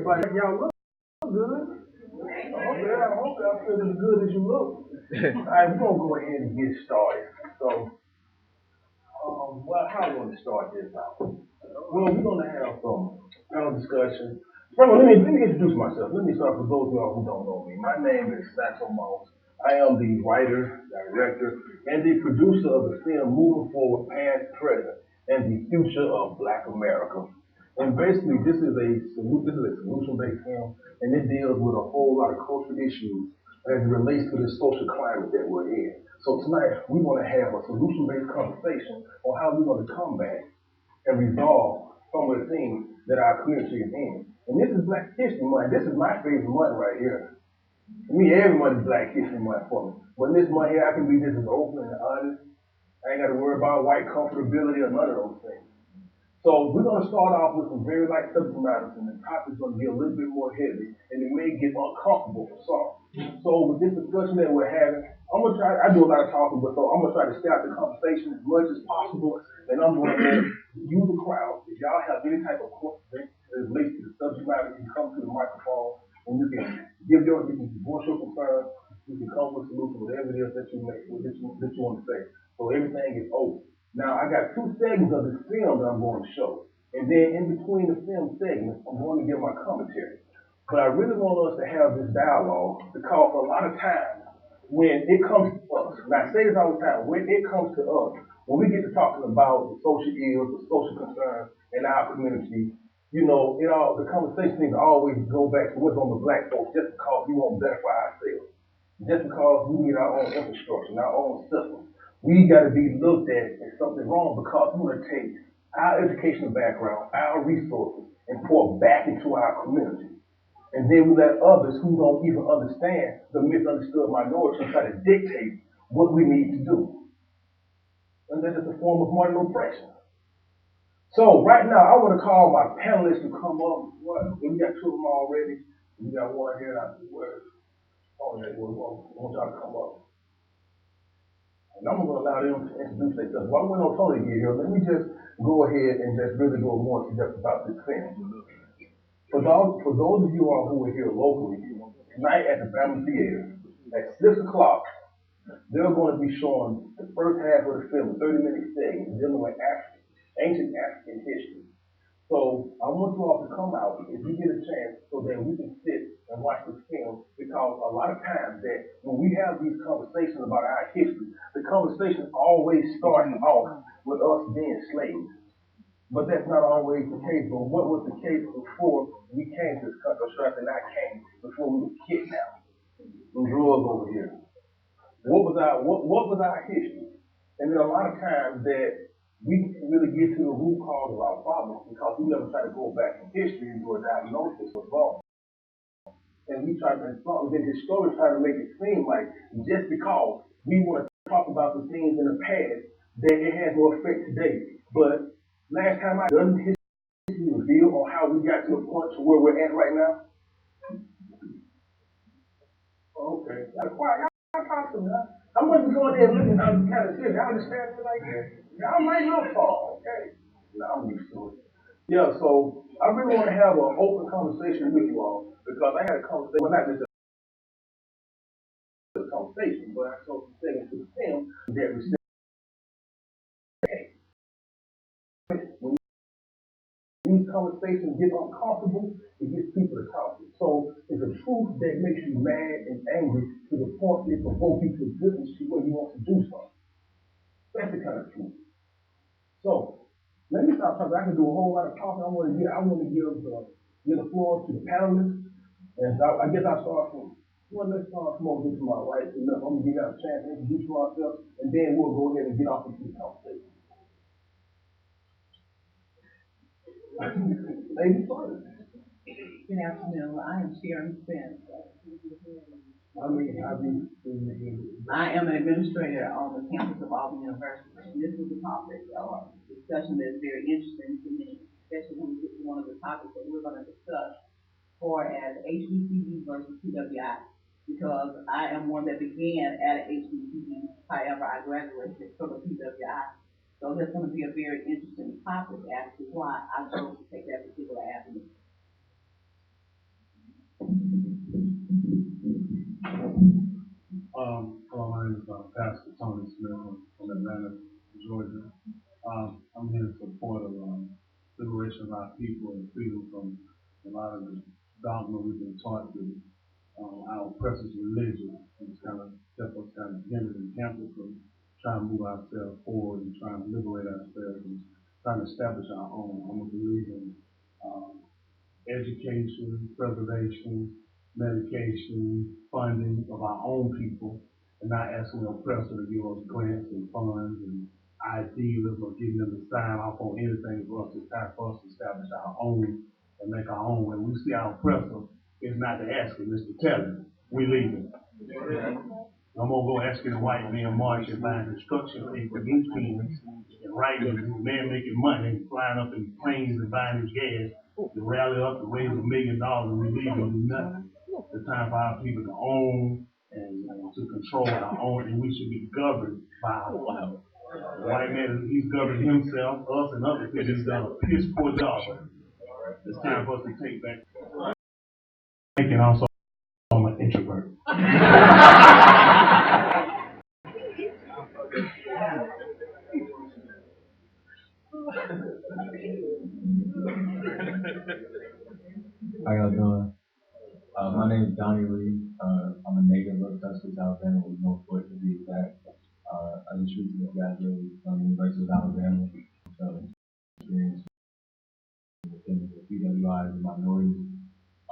everybody. Y'all look good. I hope y'all feel as good as you look. All right, we're gonna go ahead and get started. So, how are we gonna start this out? Well, we're gonna have some panel discussion. First of all, let me introduce myself. Let me start for those of y'all who don't know me. My name is Sato Moss. I am the writer, director, and the producer of the film Moving Forward, Past, Present, and the Future of Black America. And basically, this is a solution-based film, and it deals with a whole lot of cultural issues as it relates to the social climate that we're in. So tonight, we want to have a solution-based conversation on how we're going to combat and resolve some of the things that our community is in. And this is Black History Month. This is my favorite month right here. To me, every month is Black History Month for me. But this month here, I can be just as open and honest. I ain't got to worry about white comfortability or none of those things. So we're going to start off with some very light subject matters, and the topic's going to get a little bit more heavy, and it may get uncomfortable for some. So with this discussion that we're having, I'm going to try, I do a lot of talking, but so I'm going to try to stay out the conversation as much as possible, and I'm going to let you, the crowd, if y'all have any type of question that relates to the subject matter, you can come to the microphone, and you can you can voice your concern, you can come with a solution, whatever it is that you want to say. So everything is open. Now, I got two segments of this film that I'm going to show. And then in between the film segments, I'm going to give my commentary. But I really want us to have this dialogue because a lot of times when it comes to us, and I say this all the time, when it comes to us, when we get to talking about the social ills, the social concerns in our community, the conversation needs to always go back to what's on the black folks just because we want better for ourselves. Just because we need our own infrastructure and our own system. We got to be looked at as something wrong because we want to take our educational background, our resources, and pour back into our community. And then we let others who don't even understand the misunderstood minority try to dictate what we need to do. And that is a form of marginal oppression. So right now, I want to call my panelists to come up. We got two of them already. We got one here. I want y'all to come up. And I'm going to allow them to introduce themselves. While we're on Tony here, let me just go ahead and just really go more to depth about this film. For those of you all who are here locally, tonight at the Family Theater, at 6 o'clock, they're going to be showing the first half of the film, 30-minute segment, dealing with ancient African history. So I want you all to come out if you get a chance so that we can sit and watch this film because a lot of times that when we have these conversations about our history, the conversation always starts off with us being slaves. But that's not always the case. But what was the case before we came to this country, and I came before we were kidnapped and drugged over here? What was our history? And then a lot of times that we can really get to the root cause of our problems because we never try to go back in history and do a diagnosis of what's wrong. And we try to install, then historians try to make it seem like just because we want to talk about the things in the past, that it has no effect today. But last time I done history reveal on how we got to the point to where we're at right now. Okay. Y'all talk to me. I'm going to go in there and looking at the kind of shit. Y'all understand me like that? Y'all might not fall, okay? No, I'm used to it. Yeah, so I really want to have an open conversation with you all because I had a conversation, well, not just a conversation, but I saw some things to the film that was when these conversations get uncomfortable, it gets people to talk. So it's a truth that makes you mad and angry to the point that it provokes you to goodness to where you want to do something. That's the kind of truth. So let me stop talking. I can do a whole lot of talking. I want to give the floor to the panelists, and I guess I'll start from. Well, let's start from over to my right. Enough. I'm gonna give y'all a chance to introduce ourselves, and then we'll go ahead and get off into the conversation. Ladies first. Good afternoon. I am Sharon Spence. I am an administrator on the campus of Auburn University. And this is a topic of discussion that's very interesting to me, especially when we get to one of the topics that we're going to discuss for as HBCU versus PWI, because I am one that began at HBCU. However, I graduated from a PWI. So that's going to be a very interesting topic as to why I chose to take that particular avenue. is Pastor Tony Smith from Atlanta, Georgia. I'm here in support of liberation of our people and freedom from a lot of the dogma we've been taught to our oppressors' religion. And it's kind of kept us kind of hindered and hampered from trying to move ourselves forward and trying to liberate ourselves and trying to establish our own. I'm a believer in education, preservation, medication, funding of our own people, and not asking the oppressor to give us grants and funds and ideas or giving them to sign off on anything for us. It's time for us to establish our own and make our own. When we see our oppressor, it's not to ask him, it's to tell him, we leaving. I'm gonna go asking the white man marching, buying construction paper, newspapers, and writing, man making money, and flying up in planes and buying his gas, to rally up to raise $1 million and we leave and do nothing. It's time for our people to own and to control our own, and we should be governed by our own. The white man, he's governed himself, us, and other people. He's done a piss poor job. It's time for us to take back. And also, I'm an introvert. How y'all doing? My name is Donnie Lee. I'm a native of Tuscaloosa, Alabama, with Northport to be exact. I just recently graduated from the University of Alabama. So, experience within the PWI as a minority. I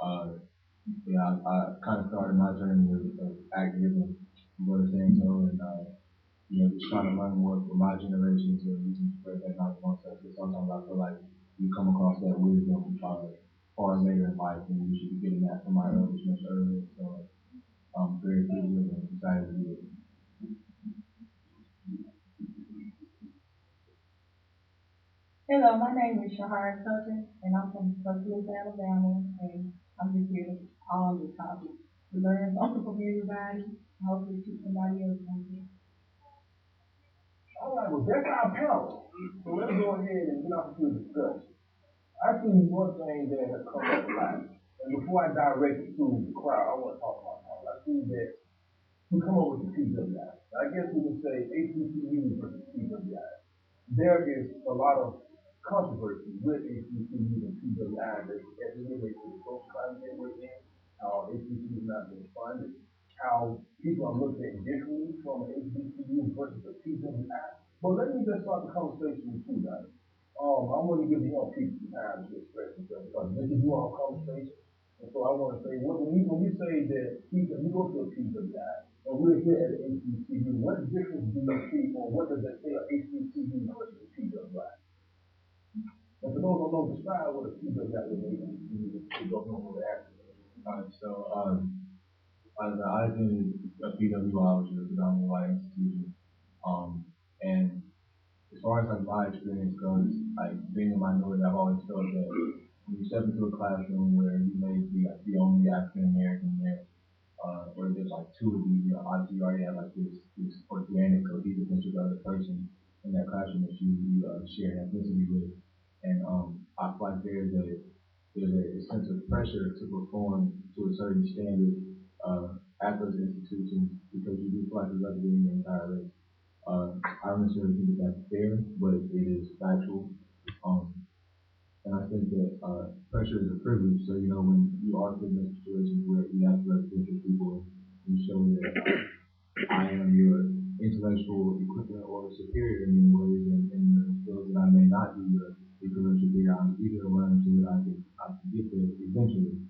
kind of started my journey of activism in Brother San Antonio and, just trying to learn more from my generation so we can spread that knowledge amongst us. Because sometimes I feel like you come across that wisdom far later in life, and we should be getting that from our elders much earlier. So I'm very appreciative and excited to do it. Hello, my name is Shahara Sutton, and I'm from Tuscaloosa, Alabama, and I'm just here on the topic to learn something from everybody, and hopefully teach somebody else something. All right, well, that's our panel. So let's go ahead and get off to the discussion. I see one thing that has come up a lot, and before I direct it to the crowd, I want to talk about that. I see that we come up with the PWI. I guess we can say HBCU versus PWI. There is a lot of controversy with HBCUs and PWI as it relates to the social climate that we're in, how HBCUs not being funded, how people are looked at differently from an HBCU versus a PWI. But let me just start the conversation with you guys. I want to give the young people some time to express themselves because this is your conversation. And so I want to say, when we say that we go to a PWI and we're here at an HBCU, what difference do you see, or what does that say a HBCU versus a PWI? And for those who don't describe what a PWI is, they don't know what to ask. Alright, so I attended a PWI, which is a predominantly white institution, and as far as like my experience goes, like being a minority, I've always felt that when you step into a classroom where you may be like the only African American there, or there's like two of you, obviously you already have like this organic cohesiveness with the other person in that classroom that you share an ethnicity with, and I feel like there's a sense of pressure to perform to a certain standard at those institutions because you do feel like you're representing the entire race. I don't necessarily think that that's fair, but it is factual. And I think that pressure is a privilege. So, when you are put in situations where you have to represent your people, you show that I am your intellectual equivalent or superior in many ways, and the skills that I may not be your equivalent superior, I'm eager to learn so that I can get there eventually.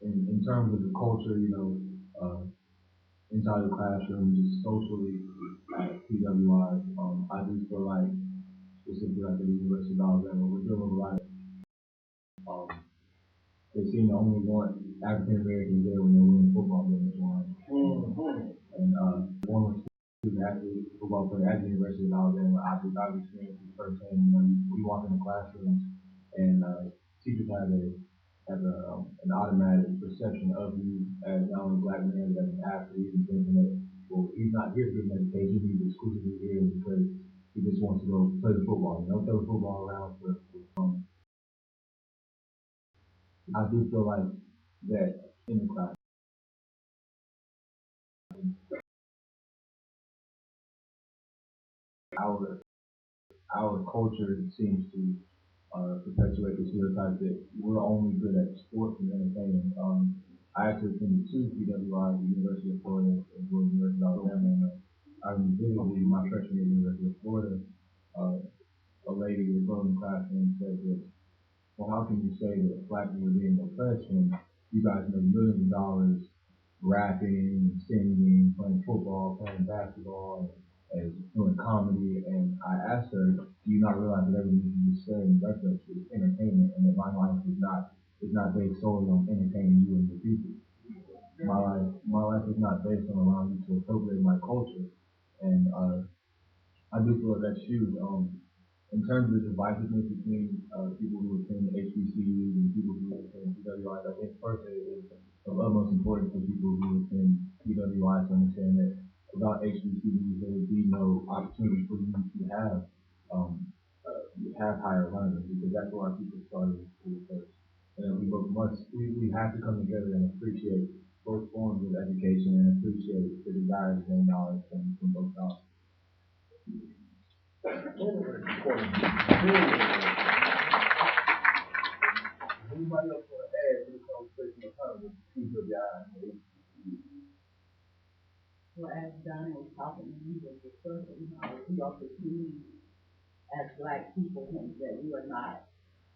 In terms of the culture, inside the classroom, just socially at PWIs, I do feel like, specifically at the University of Alabama, we're dealing with a lot of, they seem to only want African Americans there when they're winning football games. And former student athlete, football player at the University of Alabama, I've experienced this firsthand. We walk in the classrooms and teachers have an automatic perception of you as not only a black man, but as an athlete, and thinking that, well, he's not here to get an education, he's exclusively here because he just wants to go play the football, throw the football around for fun. I do feel like that in the class, our culture seems to perpetuate the stereotype that we're only good at sports and entertainment. I actually attended two PWIs, the University of Florida as well as the University of Alabama. And I vividly, my freshman year at the University of Florida, a lady was in the classroom and said that, well, how can you say that black people are being oppressed when you guys make millions of dollars rapping and singing, playing football, playing basketball, and doing comedy? And I asked her, do you not realize that everything you just said in reference is entertainment, and that my life is not based solely on entertaining you and your people. My life is not based on allowing you to appropriate my culture. And I do feel that that's huge. In terms of the divisiveness between people who attend HBCUs and people who attend PWIs, I think personally it is of utmost importance for people who attend PWIs to understand that without HBCUs there would be no opportunity for you to have higher learning, because that's where our people started in school first. And we have to come together and appreciate both forms of education and appreciate the desire to gain knowledge from both sides. Anybody else want to add to the conversation of how with PWI? Well, as Donnie was talking, we were discussing how we also see as black people think that we are not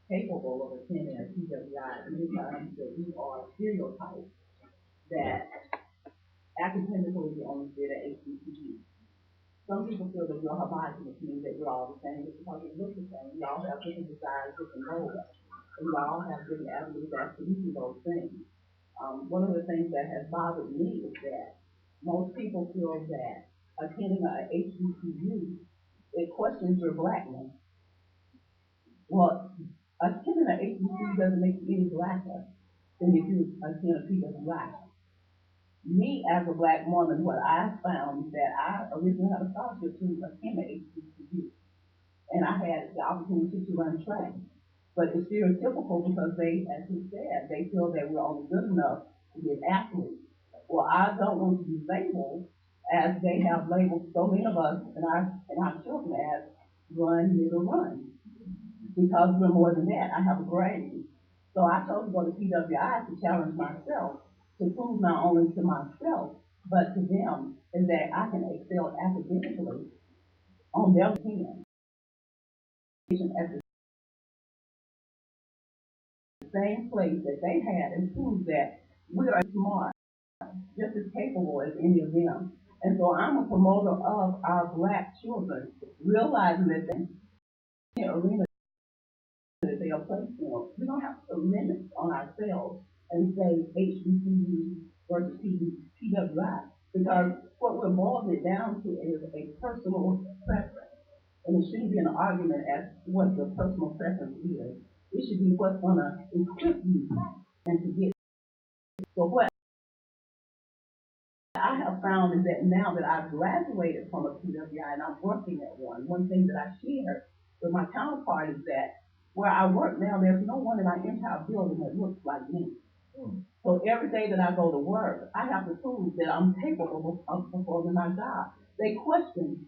capable of attending a PWI. Many times that we are stereotyped that academically we only did at HBCU. Some people feel that we're homogenous, meaning that we're all the same just because we look the same. We all have different desires, different goals, and we all have different avenues as to do those things. One of the things that has bothered me is that most people feel that attending a HBCU, it questions your blackness. Well, attending a HBCU doesn't make you any blacker than if you attend a PWI. Me as a black woman, what I found is that I originally had a scholarship to attend an HBCU, and I had the opportunity to run track. But it's stereotypical because they, as he said, they feel that we're only good enough to be an athlete. Well, I don't want to be labeled as they have labeled so many of us and our children as run, nigger, run. Because we're more than that. I have a grade. So I chose to go to PWI to challenge myself, to prove not only to myself, but to them, is that I can excel academically on their hand. At the same place that they had, and prove that we are smart, just as capable as any of them. And so I'm a promoter of our black children, realizing that the arena that they are placed in, we don't have to put limits on ourselves and say HBCU versus PWI, because what we're boiling it down to is a personal preference. And it shouldn't be an argument as to what your personal preference is. It should be what's going to equip you and to get. So what I have found is that now that I've graduated from a PWI and I'm working at one thing that I share with my counterpart is that where I work now, there's no one in our entire building that looks like me. So every day that I go to work, I have to prove that I'm capable of performing my job. They question,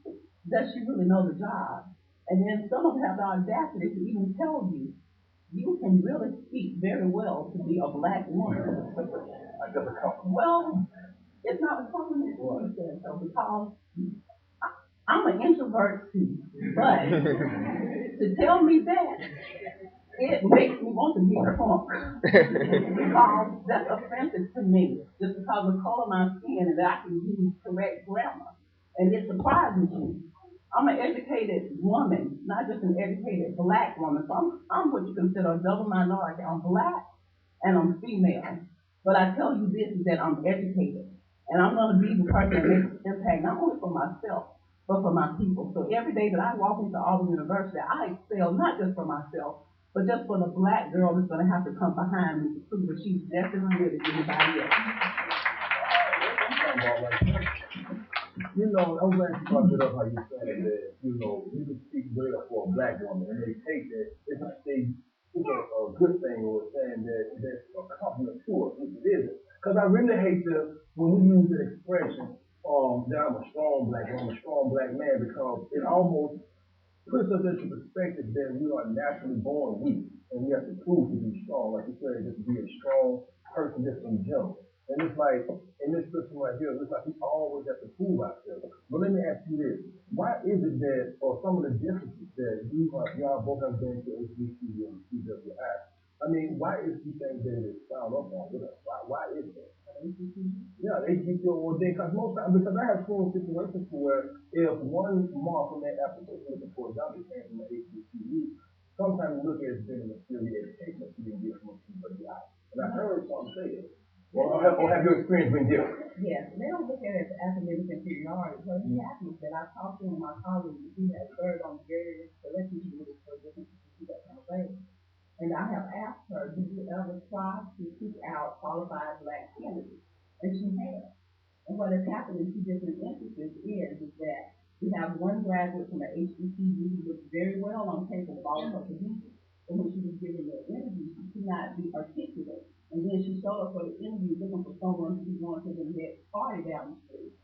does she really know the job? And then some of them have the audacity to even tell you, you can really speak very well to be a black woman. Well, it's not a compliment to me, so because I'm an introvert too, but to tell me that, it makes me want to be a punk. Because that's offensive to me, just because of the color of my skin and that I can use correct grammar. And it surprises me. I'm an educated woman, not just an educated black woman. So I'm what you consider a double minority. I'm black and I'm female. But I tell you this is that I'm educated. And I'm gonna be the person that makes an impact, not only for myself, but for my people. So every day that I walk into Auburn University, I excel not just for myself, but just for the black girl that's gonna have to come behind me to prove that she's just as good as anybody else. You know, I'm glad you brought it up how you said that, you know, you can speak well for a black woman, and they take that, it's like it's a good thing, or saying that that's a compliment to us, which it isn't. Because I really hate when we use that expression, that I'm a strong black man, I'm a strong black man because it almost puts us into perspective that we are naturally born weak and we have to prove to be strong. Like you said, just to be a strong person just in general. And it's like in this system right here, it's like we always have to prove ourselves. But let me ask you this. Why is it that or some of the differences that y'all both have been to HBCU and CWI? I mean, why is you think that it's found up on with us? Why is that? Yeah, HBCU or they because most times because I have seen situations where if one mark on that application looking for a job that came from the HBCU, sometimes we look at it as being a material education that you didn't get from a CWI. And I heard some say that. Or have your experience been different? Yes, they don't look at it as academic inferiority. What happens that I talked to one of my colleagues, he has served on various selection committees for different institutions at Pennsylvania. And I have asked her, did you ever try to seek out qualified black candidates? And she has. And what has happened in two different instances is that we have one graduate from the HBCU who looked very well on paper with all of her credentials. But when she was given the interview, she could not be articulate. And then she showed up for the interview looking for someone to be going to the next party down the street.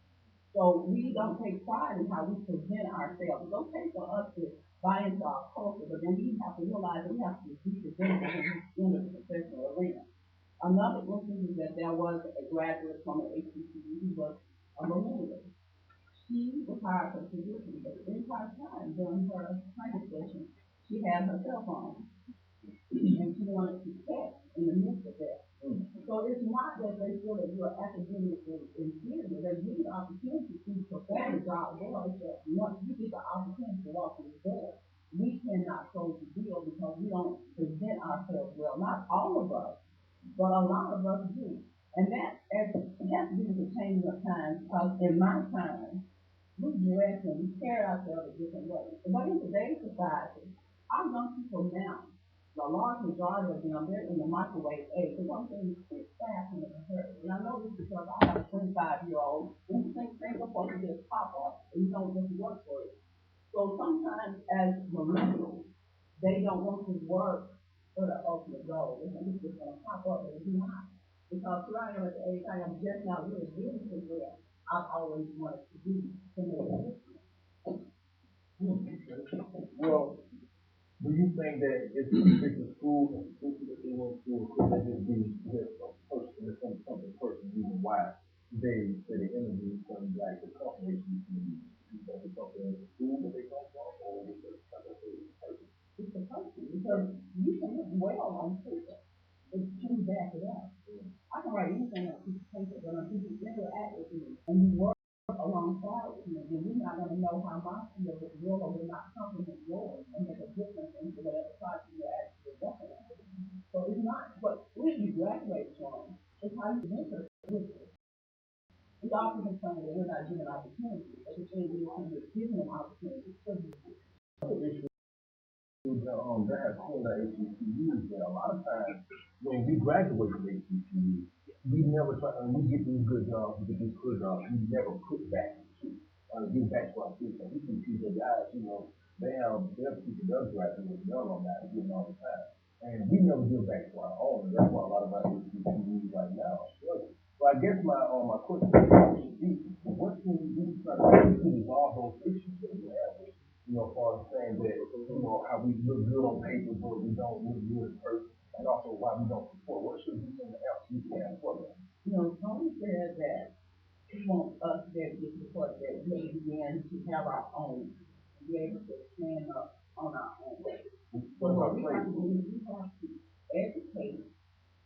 So we don't take pride in how we present ourselves. It's okay for us to buy into our culture, but then we have to realize that we have to be presentable when we enter the professional arena. Another instance is that there was a graduate from an HBCU who was a millennial. She was hired for the position, but the entire time during her training session, she had her cell phone and she wanted to text in the midst of that. So it's not that they feel that you're academically inferior. They give you the opportunity to perform the job well. It's that once you get the opportunity to walk through the door, we cannot close the deal because we don't present ourselves well. Not all of us, but a lot of us do. And that has to do with the changing of times because in my time, we dress and we carry ourselves a different way. But in today's society, our young people now, the large majority of them, they're in the microwave age. They're going to quick, fast, and in a hurry. And I know this because I have a 25-year-old, and you think things are supposed to just pop up, and you don't just work for it. So sometimes as millennials, they don't want to work for the ultimate goal. They think it's just going to pop up, but it's not. Because here I am at the age I am just now really getting to where I've always wanted to be to make a difference. Well, do you think that it's a particular school institution that they went to, or could it just be just a person, just something person reason why they say they interview some like the company HBCU? You think it's something in the school that they come from, or is it like I say, it's a person? It's a person because you can look well on paper, but you back it up. I can write anything on a piece of paper, but until you interact with me and you work alongside with me, then we're not going to know how my skill will or will not complement yours and make a difference into whatever project you're actually working on. So it's not where you graduate from, it's how you enter with it. We often complain that we're not given opportunities, but the thing is when you're given an opportunity, it's still That has seen the HBCUs that a lot of times when we graduate from HBCU, we never try, we get these good jobs, we get these good jobs, we never put back into, give back to our kids. And we see people guys, they have their people does graduate, they're on that getting all the time. And we never give back to our own. And that's why a lot of our HBCUs right now are struggling. So I guess my question should be, what can we do to resolve those issues that we have with as far as saying that, how we look good on paper, but we don't look good in person, and also why we don't support. What should be something else we can for them? Tony said that he wants us to be able to get to the point that we begin to have our own, be able to stand up on our own. So what we have to do is we have to educate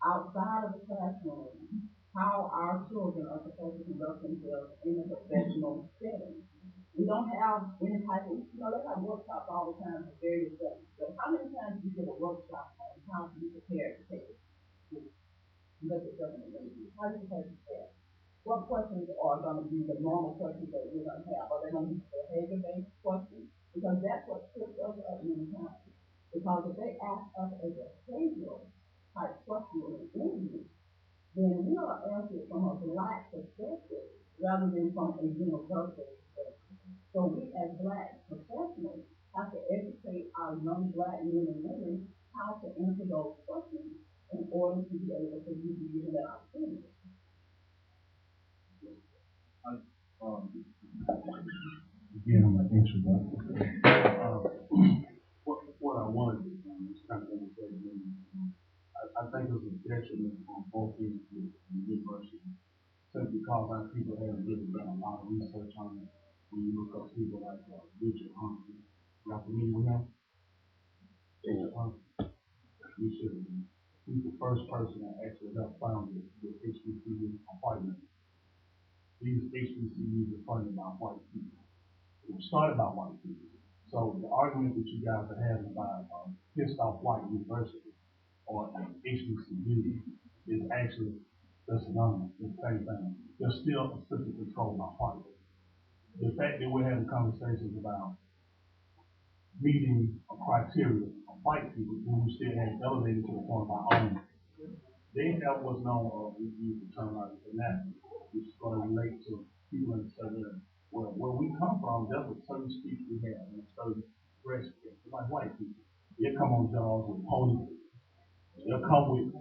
outside of the classroom how our children are supposed to conduct themselves in a professional setting. We don't have any type of, they have workshops all the time for various things. So how many times do you get a workshop on how to be prepared to take it? Look at something. How do you prepare to that? What questions are going to be the normal questions that we're going to have? Are they going to be behavior-based questions? Because that's what trips us up many times. Because if they ask us a behavioral type question in an interview, then we are answered from a black perspective rather than from a universal perspective. So we as black professionals have to educate our young black men and women how to answer those questions in order to be able to be given that opportunity. Again, my introduction. What I wanted to do is kind of illustrate, I think it's a detriment on both ends of the university. Simply because our people haven't really done a lot of research on it. When you look up people like Richard Humphrey, y'all familiar with him? Richard Humphrey. You should have been. He's the first person that actually helped found the HBCU appointment. These HBCUs are funded by white people. It was started by white people. So the argument that you guys are having about pissed off white university or an HBCU is actually the synonymous, the same thing. They're still a system controlled by white. The fact that we're having conversations about meeting a criteria of white people when we still have elevated to the point of our own. They have what's known as we use the terminology anatomy, which is going to relate to people in a certain area. Well, where we come from, there's a certain speech we have and a certain dress. Like white people. They come on jobs with ponies. They'll come with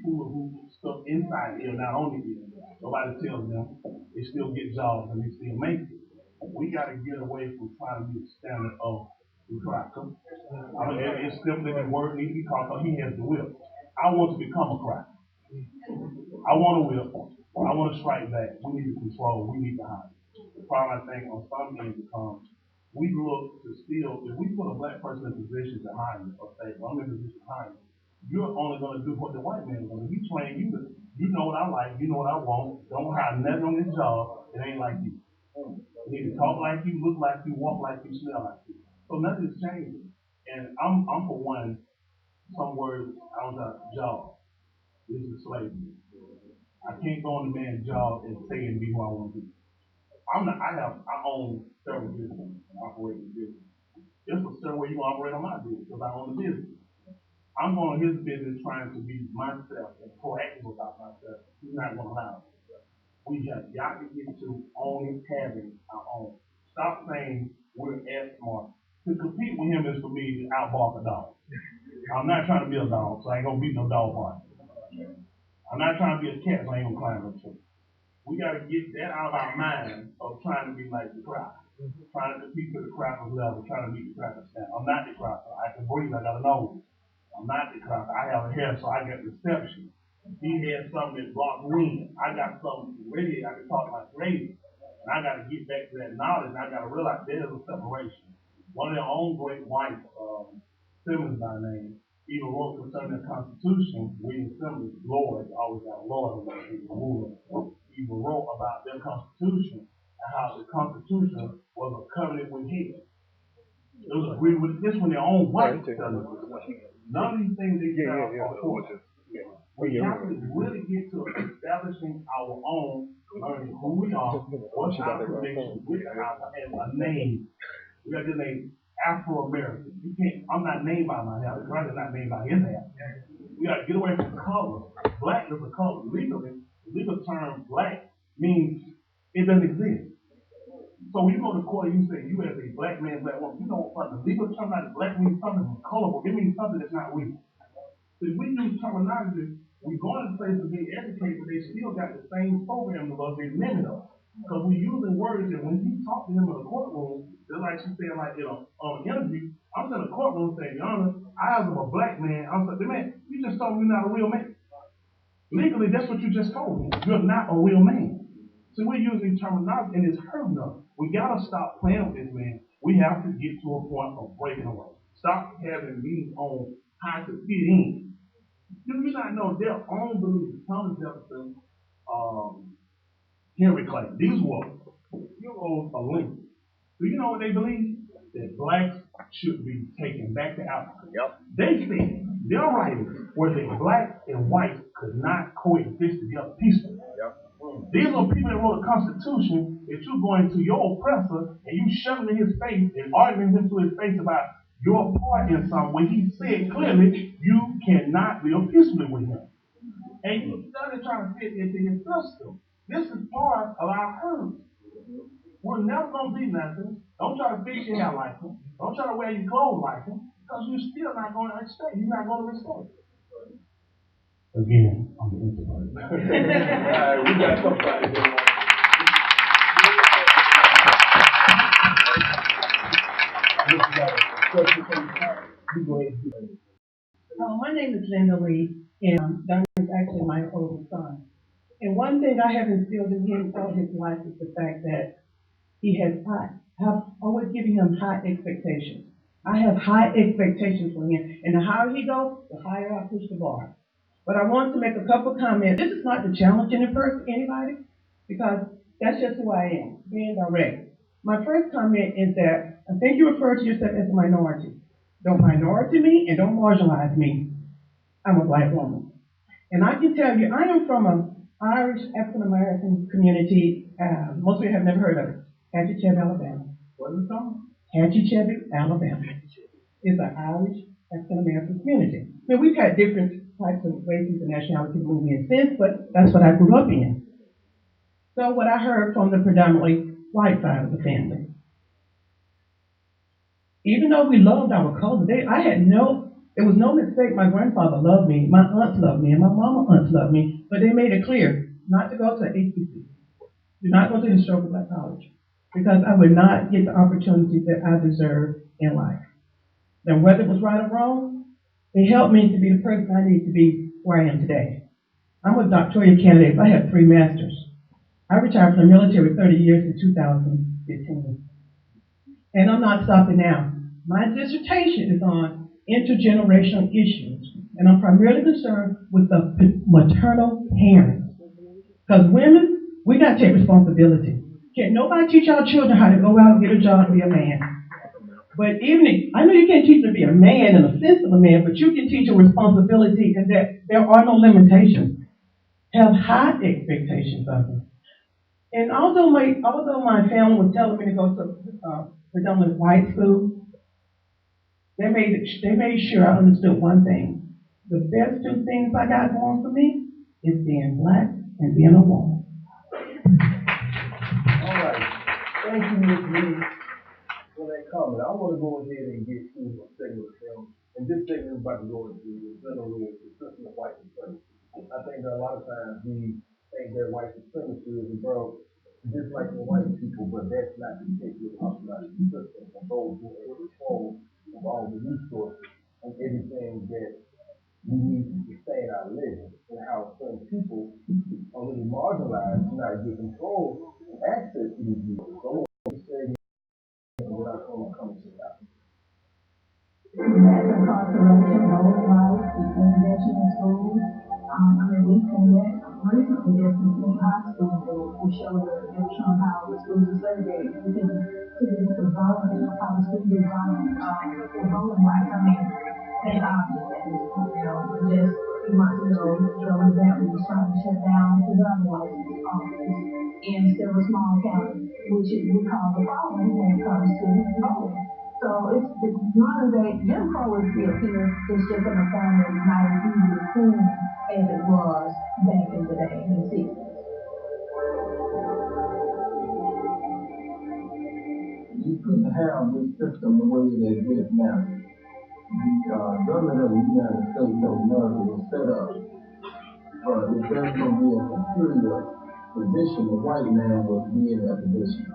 hula hoop stuff inside here, not on the ear. Nobody tells them. They still get jobs and they still make it. We got to get away from trying to be the standard of the cracker. I mean, it's simply the word needs to be called because he has the whip. I want to become a cracker. I want to whip. I want to strike back. We need to control. We need to hide. The problem I think on some end becomes we look to still, if we put a black person in position to hire or say, well, I'm in a position to hire, you're only going to do what the white man is going to do. He train you to, you know what I like, you know what I want, don't hire nothing on this job, it ain't like you. You need to talk like you, look like you, walk like you, smell like you. So nothing's changing. And I'm for one, some words, I don't know, job. This is slavery. I can't go on the man's job and say and be who I want to be. I own several businesses and operate the business. There's a certain way you operate on my business because I own the business. I'm going on his business trying to be myself and proactive about myself. He's not going to allow it. We have got to get to owning, having our own. Stop saying we're as smart. To compete with him is for me to outbark a dog. I'm not trying to be a dog, so I ain't going to beat no dog party. I'm not trying to be a cat, so I ain't going to climb no tree. We got to get that out of our mind of trying to be like the crowd. Trying to compete to the crowd's level, trying to meet the crowd's standard. I'm not the crowd. I can breathe, I got a nose. I'm not the crowd. I have a hair, so I get reception. He has something that blocks wind. I got something ready. I can talk like crazy. And I got to get back to that knowledge. And I got to realize there's a separation. One of their own great whites, Simmons by name, even wrote concerning the Constitution. William Simmons, Lord, always got a Lord on the ruler. Even wrote about their Constitution and how the Constitution was a covenant with him. It was agreed with this when their own white covenant. None of these things they are for. We have to really get to establishing our own, learning who we are, what's our connection with as a name. We got this name Afro-American. You can't, I'm not named by my hair. Grant is not named by his hair. We got to get away from color. Black is a color. Legally, the legal term black means it doesn't exist. So when you go to court and you say you as a black man, black woman, you know what the legal term like black means something colorful. It means something that's not real. So if we use terminology, we go into places to be educated, but they still got the same program of us. They limit us. Because we're using words that when you talk to them in a courtroom, they're like she said, like, on an interview, I'm in a courtroom saying, Your Honor, I am a black man. I'm saying, man, you just told me you're not a real man. Legally, that's what you just told me. You're not a real man. So we're using terminology and it's hurting us. We gotta stop playing with this, man. We have to get to a point of breaking away. Stop having these on how to fit in. Do you not know their own beliefs? Thomas Jefferson, Henry Clay, these were heroes of Lincoln. Do you know what they believe? That blacks should be taken back to Africa. Yep. They said, their writings were that blacks and whites could not coexist together peacefully. Yep. These are people that wrote a constitution that you're going to your oppressor and you shoving in his face and arguing him to his face about your part in something when he said clearly you cannot live peacefully with him. And you started trying to fit into his system. This is part of our hurt. We're never going to be nothing. Don't try to fix your hair like him. Don't try to wear your clothes like him. Because you're still not going to expect. You're not going to respect. Again, I'm the introvert. All right, we got somebody. You go ahead and do that. My name is Linda Lee, and Don is actually my oldest son. And one thing I have instilled in him all his life is the fact that he has have always given him high expectations. I have high expectations for him, and the higher he goes, the higher I push the bar. But I want to make a couple comments. This is not to challenge any person, anybody, because that's just who I am, being direct. My first comment is that I think you refer to yourself as a minority. Don't minority me and don't marginalize me. I'm a black woman. And I can tell you, I am from an Irish African American community. Most of you have never heard of it. Hatchet Alabama. What is it called? Hatchet Alabama. It's an Irish African American community. Now, we've had different types of races and nationalities moving in since, but that's what I grew up in. So what I heard from the predominantly white side of the family. Even though we loved our culture, there was no mistake. My grandfather loved me, my aunts loved me, and my mama aunts loved me, but they made it clear not to go to HBC. Do not go to the Historical Black College, because I would not get the opportunities that I deserve in life. Now, whether it was right or wrong, it helped me to be the person I need to be where I am today. I'm a doctoral candidate. I have 3 masters. I retired from the military 30 years in 2015. And I'm not stopping now. My dissertation is on intergenerational issues, and I'm primarily concerned with the maternal parents. Because women, we got to take responsibility. Can't nobody teach our children how to go out and get a job and be a man. But I know you can't teach them to be a man in the sense of a man, but you can teach them responsibility and that there are no limitations. Have high expectations of them. And although my family was telling me to go to predominantly white school, they made sure I understood one thing. The best 2 things I got going for me is being black and being a woman. All right. Thank you, Ms. Lee, for that comment. I want to go ahead and get to a segment of film. And this segment is about to go into the general discussion of white supremacy. I think that a lot of times we think that white supremacy is about disliking white people, but that's not the case. We're talking about the system and those who are in control of all the resources and everything that we need to sustain our living, and how certain people are really marginalized to not get control and access to these resources. So I want to say without someone coming to that. Mass incarceration, low life, intervention in schools. Recently there's some high school who showed that showing how the schools are segregated. You can see the violence, how the schools are violent, the voting rights. I mean, it's obvious at this point, just 3 months ago, Joe Biden was trying to shut down his other license office in several small counties, which we call the problem when it comes to voting. So it's modern day Jim Crow is still here. It's just in a form that is not as easy to see as it was back in the day in the 60s. You couldn't have this system the way it exists now. The government of the United States of America was set up, but if there's going to be a superior position, the white man will be in that position.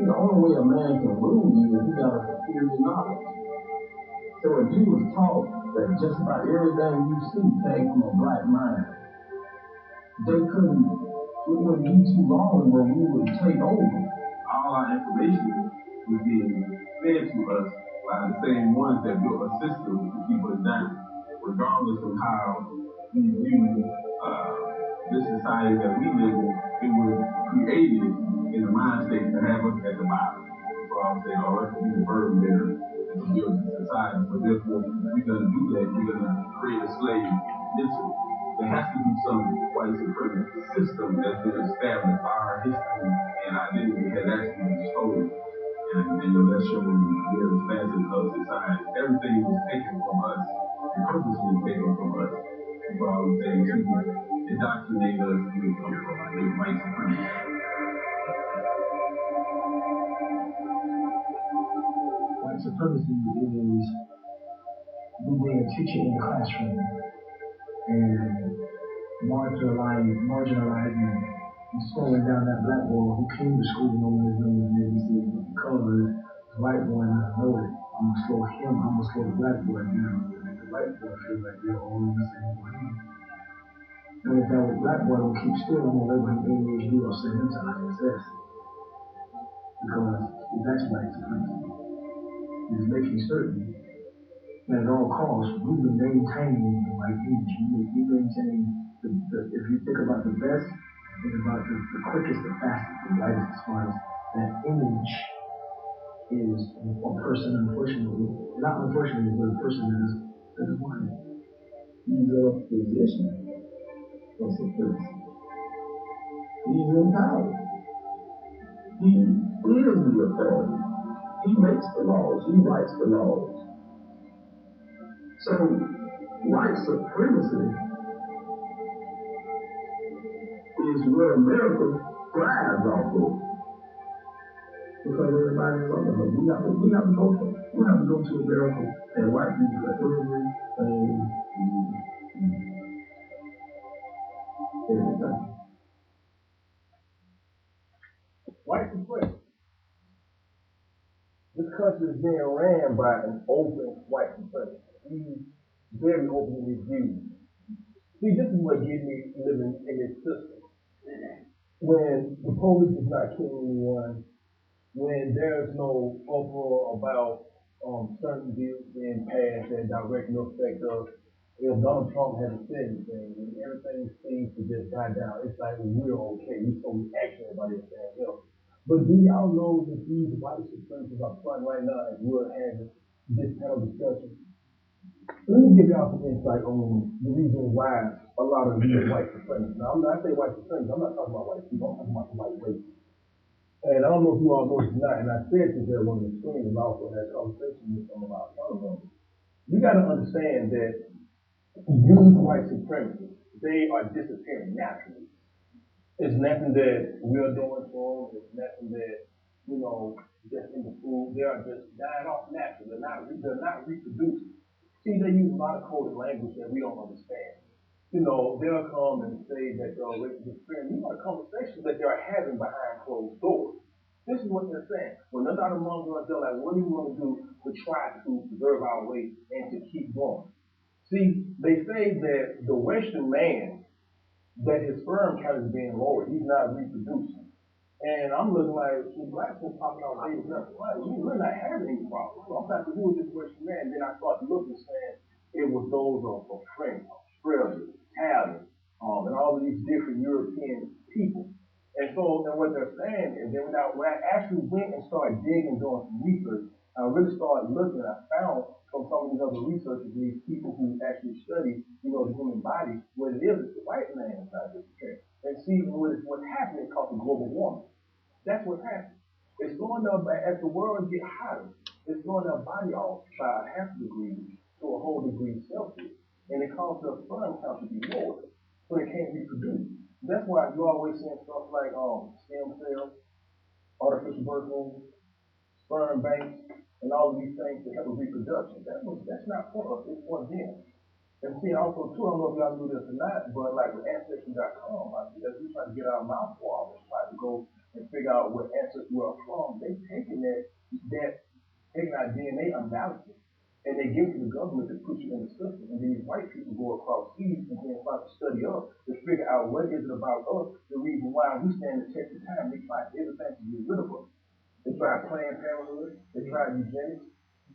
The only way a man can rule you is he got a superior knowledge. So if you was taught that just about everything you see came from a black mind, it wouldn't be too long where we would take over. All our information was being fed to us by the same ones that built a system to keep us down, regardless of how we view this society that we live in. It was created in the mind state to have us at the bottom. So I would say, let's be the burden bearer and to build a society. So therefore, if we're going to do that, we're going to create a slave mentally. There has to be some white supremacist system that's been established. Our history and identity has actually been stolen. And that's showing various facets of society. Everything was taken from us and purposely taken from us. So I would say to indoctrinate us with white supremacy. White supremacy is me being a teacher in the classroom and marginalizing and slowing down that black boy who came to school knowing his name was ABC because his white boy not know it. I'm gonna slow him, I'm gonna slow the black boy down to make the white boy feel like they're all on the same plane. And if that black boy don't keep still, I'm gonna label him ADHD or send him to ISS. Because that's white supremacy. It's making certain that at all costs, we will maintain the white image. We maintain if you think about the best, think about the quickest, the fastest, the lightest as far as that image is a person, unfortunately, not unfortunately, but a person that is white. He's a physician of supremacy. He's in power. He is the authority. He makes the laws. He writes the laws. So, white supremacy is where America thrives off of. Because everybody is under her. We have to go to America and white people are everything. White supremacy. This country is being ran by an open white supremacist. He's very open in his views. See, this is what gets me living in this system. When the police is not killing anyone, when there's no uproar about certain bills being passed that directly affect us, if Donald Trump hasn't said anything, and everything seems to just die down, it's like we're okay. We so react to everybody else. But do y'all know that these white supremacists are fun right now as we're having this panel discussion? Let me give y'all some insight on the reason why a lot of these white supremacists. Now, when I say white supremacists, I'm not talking about white people, I'm talking about the white race. And I don't know if you all know this or not, and I said this at one of the screens, and I also had a conversation with some of our fellow members. You gotta understand that these white supremacists, they are disappearing naturally. It's nothing that we're doing to them, it's nothing that, just in the food, they are just dying off naturally. They're not reproducing. See, they use a lot of coded language that we don't understand. They'll come and say that they're racist discrimination. These are conversations that they're having behind closed doors. This is what they're saying. When they're not among us, they're like, what are we going to do to try to preserve our race and to keep going? See, they say that the Western man, that his sperm count is being lowered. He's not reproducing. And I'm looking like, blacks been popping out babies left and right. We're not having any problems. So I'm trying to do with this Western man. Then I started looking and saying it was those of French, Australia, Italian, and all of these different European people. And what they're saying, and then when I actually went and started digging, doing some research, I really started looking, and I found from some of these other researchers, these people who actually study, the human body, what it is the white man inside this trend. And see what's happening is called the global warming. That's what's happening. It's going up as the world gets hotter. It's going up body off by a half degree to a whole degree Celsius, and it causes the sperm count to be lower, so they can't reproduce. That's why you always seeing stuff like stem cells, artificial birth rooms, sperm banks, and all of these things to help with reproduction. That's not for us. It's for them. And see, also too, I don't know if y'all do this or not, but like with Ancestry.com, as we try to get our mouth for all this, try to go and figure out where ancestors were from, they taking taking our DNA unbalanced, and they give it to the government to put you in the system. And then these white people go across seas and then start to study up to figure out what is it about us, the reason why we stand the test of time. They try everything to get rid of us. They try Planned Parenthood, they try eugenics,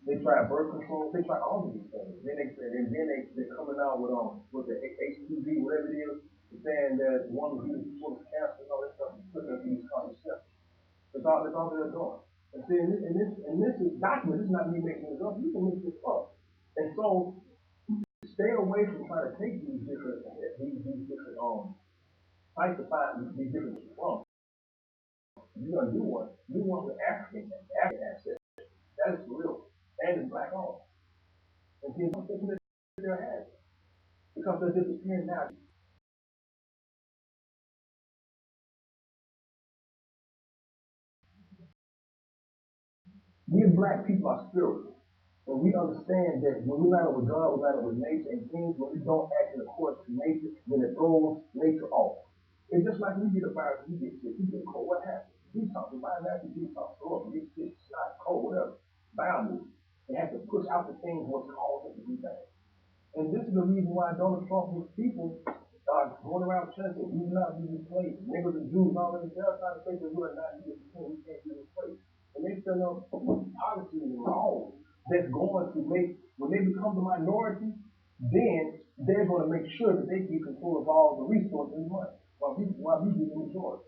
they try birth control, they try all of these things. Then they're coming out with the HPV, whatever it is, saying that one of these full of cancer and all that stuff, and putting them through these contraceptives. That's all they're doing. And see, and this is documented. This is not me making this up. You can make this up. And so, stay away from trying to take these different sites to find these different from. You're gonna do one with African ancestors. That is for real, and it's black owned. And see, don't think that they're having because they're disappearing now. We black people are spiritual. And we understand that when we line up with God, we line up with nature and things, when we don't act in accordance to nature, then it throws nature off. It's just like we get a virus, we get sick, we get cold, what happens? Detox, the biomass detox, so up, we get sick, it's not cold, whatever. Bowel movement. It Donald Trump, his people are going around chanting, we will not be replaced. Niggas and Jews, all that, they're trying to say that we're not be replaced, we can't be replaced. And they set up policies and laws that's going to make, when they become the minority, then they're going to make sure that they keep control of all the resources and money, while we get the majority.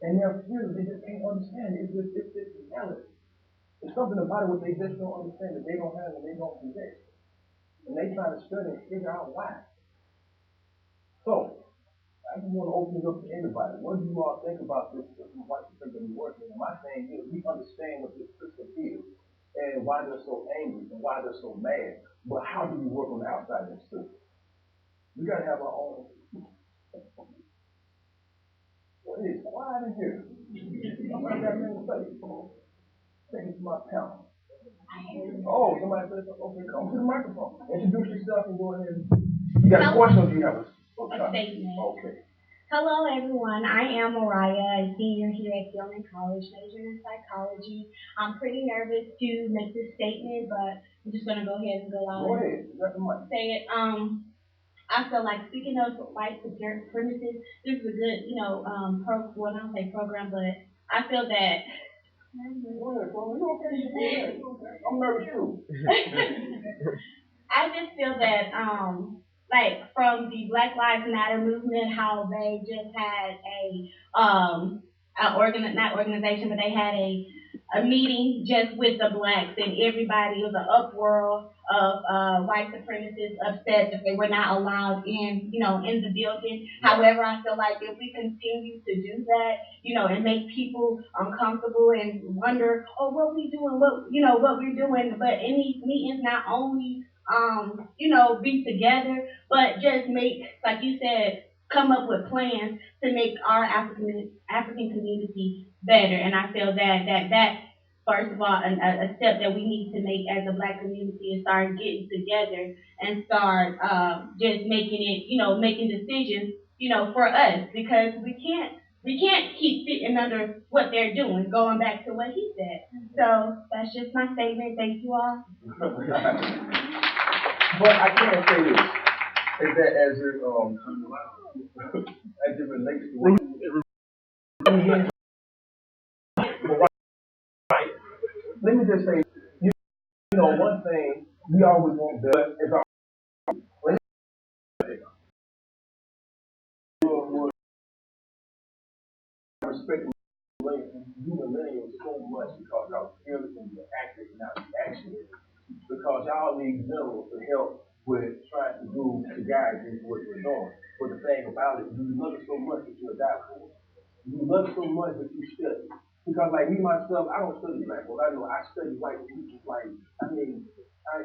And they're fearless, they just can't understand it. It's reality. There's something about it what they just don't understand that they don't have and they don't possess. And they try to study and figure out why. So, I just want to open it up to anybody. What do you all think about this system, white system we're working in? My thing is, we understand what this system is and why they're so angry and why they're so mad. But how do we work on the outside of this system? We got to have our own. What is quiet in here? Somebody got me in the face. Take it to my panel. Oh, somebody said, okay, come to the microphone. Introduce yourself and go ahead. You got a question or do you have a statement? Okay. Hello, everyone. I am Mariah, a senior here at Gilman College, majoring in psychology. I'm pretty nervous to make this statement, but I'm just going to go ahead and go out and say it. I feel like, speaking of white supremacists, this is a good, well, I don't say program, but I feel that. I'm nervous too. I just feel that, like from the Black Lives Matter movement, how they just had not organization, but they had a meeting just with the blacks, and everybody, it was an uproar of white supremacists upset that they were not allowed in the building. However, I feel like if we continue to do that, and make people uncomfortable and wonder, oh, what we doing, what we're doing, but in these meetings, not only be together, but just make, like you said, come up with plans to make our African community better. And I feel that first of all, a step that we need to make as a Black community is start getting together and start just making it, making decisions, for us, because we can't keep sitting under what they're doing, going back to what he said. So that's just my statement. Thank you all. But I can't say this, is that as it relates to what right. Let me just say, one thing we always want to is our respect you millennials so much because y'all fearless and you're active and not reactionary. Because y'all need generals to help with trying to do to guide you what you're doing. But the thing about it, you love it so much that you'll die for it. You love it so much that you study. Because like me myself, I don't study black people. I know I study white people. Like, I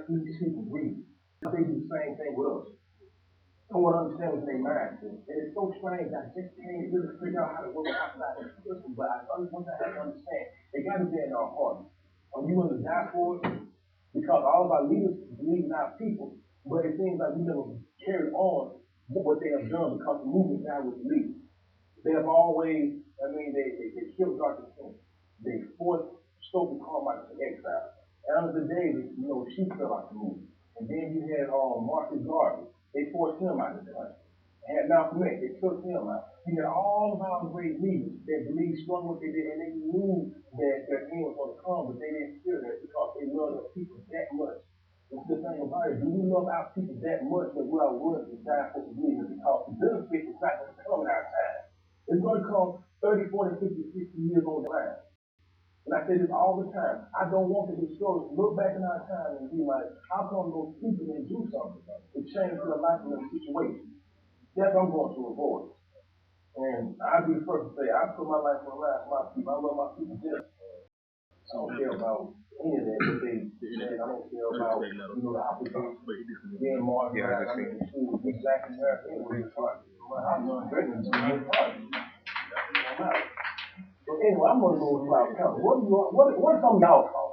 see these people read. They do the same thing with us. I want to understand what's in their minds. And it's so strange, I just can't really figure out how to work outside of the system. But one thing I have to understand, they got to be in our hearts. Are you going to die for it? Because all of our leaders believe in our people, but it seems like we never carried on what they have done because the movement died with the leaders. They have always, they killed Dr. King. They forced Stokely Carmichael to exile. After the day, she fell out the movement. And then you had Marcus Garvey. They forced him out of the country. And Malcolm X, they took him out. You had all of our great leaders that believed strong what they did, and they knew that their end was going to come, but they didn't fear that because they loved their people that much. That's the thing about it. Do we love our people that much that we are willing to die for the reason? Because the benefit is not going to come in our time. It's going to come 30, 40, 50, 60 years on the line. And I say this all the time. I don't want to historians look back in our time and be like, how come those people didn't do something to change their life in their situation? That's what I'm going to avoid. And I'll be the first to say, I put my life on the line for my people. I love my people just. I don't care about any of that, what they said. I don't care about, the opposition, being marginalized. Big Black America, it was hard. I'm not drinking, so it's hard. So anyway, I'm going to go with Cloud County. What are some of y'all thoughts?